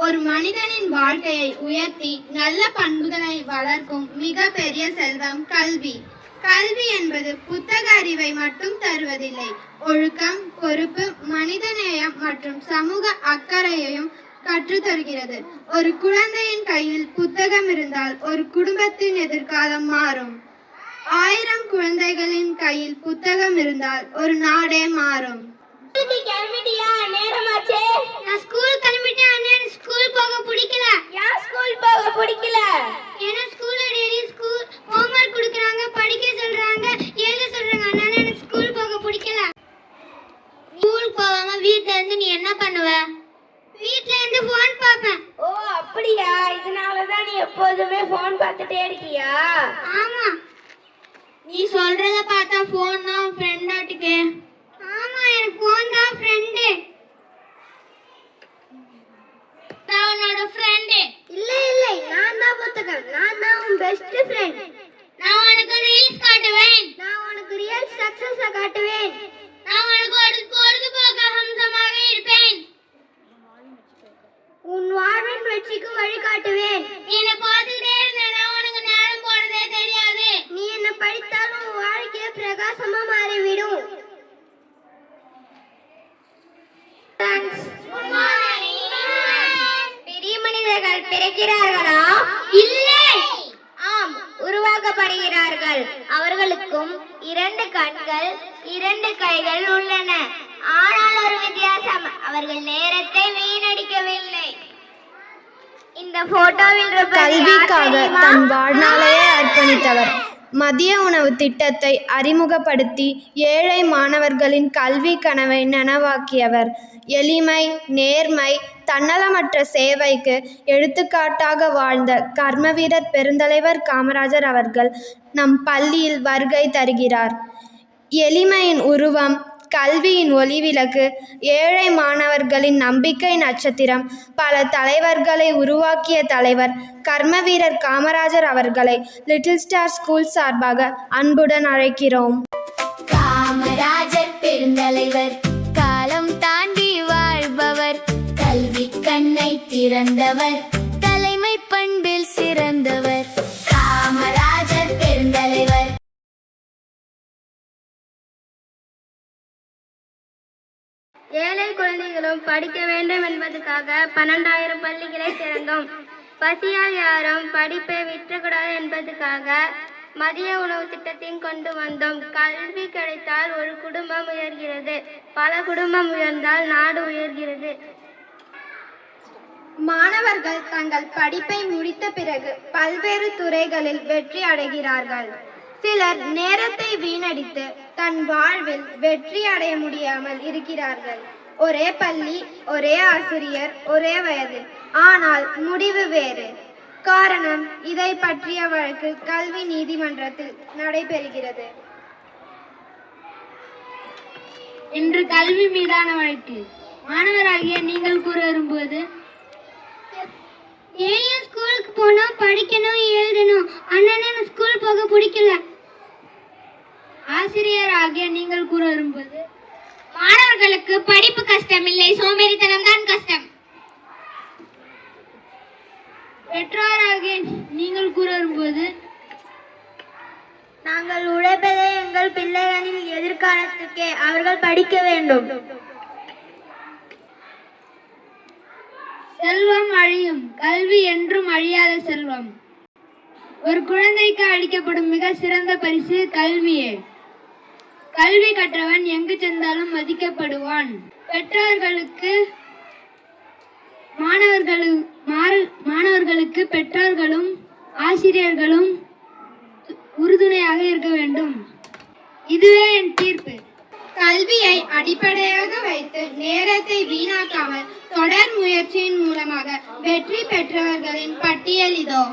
ஒரு மனிதனின் வாழ்க்கையை உயர்த்தி நல்ல பண்புகளை வளர்க்கும் மிக பெரிய செல்வம் கல்வி. கல்வி என்பது புத்தக அறிவை மட்டும் தருவதில்லை. ஒழுக்கம், பொறுப்பு, மனிதநேயம் மற்றும் சமூக அக்கறையையும் கற்றுத்தருகிறது. ஒரு குழந்தையின் கையில் புத்தகம் இருந்தால் ஒரு குடும்பத்தின் எதிர்காலம் மாறும். 1000 குழந்தைகளின் கையில் புத்தகம் இருந்தால் ஒரு நாடே மாறும். வீட்ல இருந்து நீ என்ன பண்ணுவ? வீட்ல இருந்து போன் பாப்பேன். ஓ அப்படியா? இதனாலதான் நீ எப்போதுமே போன் பார்த்துட்டே இருக்கியா? ஆமா. நீ சொல்றத பார்த்தா போன் தான் ஃப்ரெண்ட் ஆட்டுக்கு. ஆமா, எனக்கு போன் தான் ஃப்ரெண்ட். நான் உன்னோட ஃப்ரெண்ட். இல்ல, நான் தான் புத்தகம். நான் தான் உன் பெஸ்ட் ஃப்ரெண்ட். நான் உனக்கு ரீல்ஸ் காட்டுவேன். நான் உனக்கு ரியல் சக்சஸ் காட்டுவேன். நான் உனக்கு ஒரு பொழுதுபோக்கு அம்சமாக இருப்பேன். உன் வாழ்வின் வெற்றிக்கு வழி காட்டுவேன். நீ என்ன பார்த்துட்டே இருந்தா உனக்கு நேரம் போறதே தெரியாது. நீ என்ன படித்தால் உன் வாழ்க்கையே பிரகாசமா மாறிவிடும். பெரிய மனிதர்கள் பிறக்கிறார்களா? இல்லை. ஆம், உருவாக்கப்படுகிறார்கள். அவர்களுக்கும் 2 கண்கள், 2 கைகள் உள்ளன. ஆனால் ஒரு வித்தியாசம், அவர்கள் நேரத்தை வீணடிக்கவில்லை. இந்த போட்டோவில் கல்விக்காக தன் வாழ்நாளையே அர்ப்பணித்தவர். மதிய உணவு திட்டத்தை அறிமுகப்படுத்தி ஏழை மாணவர்களின் கல்வி கனவை நனவாக்கியவர். எளிமை, நேர்மை, தன்னலமற்ற சேவைக்கு எடுத்துக்காட்டாக வாழ்ந்த கர்மவீரர் பெருந்தலைவர் காமராஜர் அவர்கள் நம் பள்ளியில் வருகை தருகிறார். எளிமையின் உருவம், கல்வியின் ஒளிவிளக்கு, ஏழை மாணவர்களின் நம்பிக்கை நட்சத்திரம், பல தலைவர்களை உருவாக்கிய தலைவர் கர்மவீரர் காமராஜர் அவர்களை லிட்டில் ஸ்டார் ஸ்கூல் சார்பாக அன்புடன் அழைக்கிறோம். காமராஜர் பெருந்தலைவர், காலம் தாண்டி வாழ்பவர், கல்வி கண்ணை திறந்தவர், தலைமை பண்பில் சிறந்தவர். காமராஜர் பெருந்தலைவர். ஏழை குழந்தைகளும் படிக்க வேண்டும் என்பதற்காக 12,000 பள்ளிகளை திறந்தோம். பசியால் யாரும் படிப்பை விற்றக்கூடாது என்பதற்காக மதிய உணவு திட்டத்தையும் கொண்டு வந்தோம். கல்வி கிடைத்தால் ஒரு குடும்பம் உயர்கிறது, பல குடும்பம் உயர்ந்தால் நாடு உயர்கிறது. மாணவர்கள் தங்கள் படிப்பை முடித்த பிறகு பல்வேறு துறைகளில் வெற்றி அடைகிறார்கள். சிலர் நேரத்தை வீணடித்து தன் வாழ்வில் வெற்றி அடைய முடியாமல் இருக்கிறார்கள். ஒரே பள்ளி, ஒரே ஆசிரியர், ஒரே வயது, ஆனால் முடிவு வேறு. காரணம், இதை பற்றிய வழக்கு கல்வி நீதிமன்றத்தில் நடைபெறுகிறது. இன்று கல்வி மீதான வழக்கு. மாணவராகிய நீங்கள் கூற விரும்புவது? ஸ்கூலுக்கு போனா படிக்கணும், எழுதணும். அண்ணன் ஸ்கூல் போக பிடிக்கல. ஆசிரியர் ஆகிய நீங்கள் கூற விரும்புவது? மாணவர்களுக்கு படிப்பு கஷ்டம் இல்லை, சோம்பேறித்தனம் தான் கஷ்டம். பெற்றோராகிய நீங்கள் கூற விரும்புவது? நாங்கள் உழைப்பதே எங்கள் பிள்ளைகளின் எதிர்காலத்துக்கே, அவர்கள் படிக்க வேண்டும். செல்வம் அழியும், கல்வி என்றும் அழியாத செல்வம். ஒரு குழந்தைக்கு அளிக்கப்படும் மிக சிறந்த பரிசு கல்வியே. கல்வி கற்றவன் எங்கு சென்றாலும் மதிக்கப்படுவான். மாணவர்களுக்கு பெற்றோர்களும் ஆசிரியர்களும் உறுதுணையாக இருக்க வேண்டும். இதுவே என் தீர்ப்பு. கல்வியை அடிப்படையாக வைத்து நேரத்தை வீணாக்காமல் தொடர் முயற்சியின் மூலமாக வெற்றி பெற்றவர்களின் பட்டியல் இதோ.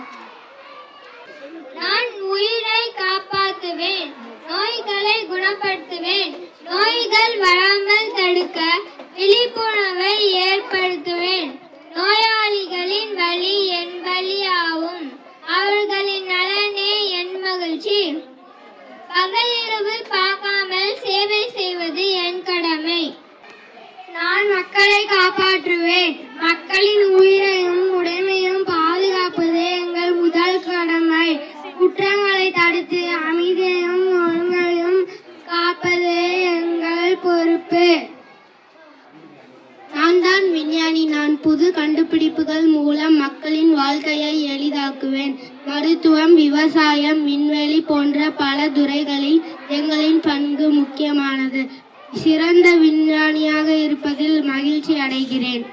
நான் உயிரை காப்பாற்றுவேன், நோய்களை குணப்படுத்துவேன், நோய்கள் வராமல் தடுக்க விழிப்புணர்வை ஏற்படுத்துவேன். நோயாளிகளின் வலி என் வலியாகும், அவர்களின் நலனே என் மகிழ்ச்சி. பகலிரவு பார்க்காமல் சேவை செய்வது என் கடமை. நான் மக்களை காப்பாற்றுவேன், மக்களின் உயிரை புது கண்டுபிடிப்புகள் மூலம் மக்களின் வாழ்க்கையை எளிதாக்குவேன். மருத்துவம், விவசாயம், விண்வெளி போன்ற பல துறைகளில் எங்களின் பங்கு முக்கியமானது. சிறந்த விஞ்ஞானியாக இருப்பதில் மகிழ்ச்சி அடைகிறேன்.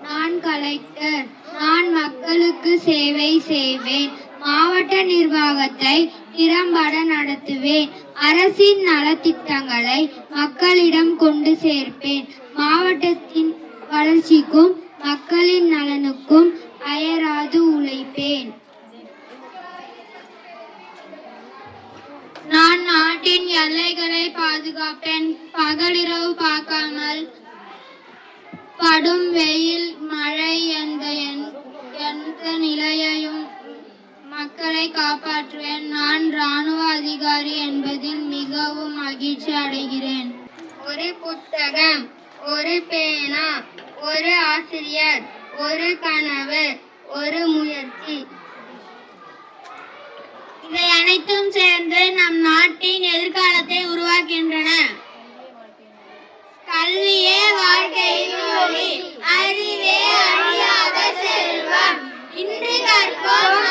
நான் கலெக்டர். நான் மக்களுக்கு சேவை செய்வேன். மாவட்ட நிர்வாகத்தை திறம்பட நடத்துவேன். அரசின் நலத்திட்டங்களை மக்களிடம் கொண்டு சேர்ப்பேன். மாவட்டத்தின் வளர்ச்சிக்கும் மக்களின் நலனுக்கும் அயராது உழைப்பேன். நான் நாட்டின் எல்லைகளை பாதுகாப்பேன். பகலிரவு பார்க்காமல் படும் வெயில், மழை எந்த நிலையையும் மக்களை காப்பாற்றுவேன். நான் இராணுவ அதிகாரி என்பதில் மிகவும் மகிழ்ச்சி அடைகிறேன். ஒரு புத்தகம், ஒரு பேனா, ஒரு ஆசிரியர், ஒரு கனவு, ஒரு முயற்சி. இவை அனைத்தும் சேர்ந்து நம் நாட்டின் எதிர்காலத்தை உருவாக்கின்றன. கல்வியே வாழ்க்கையின் ஒளி, அறிவே அழியாத செல்வம். இன்று கற்போம்.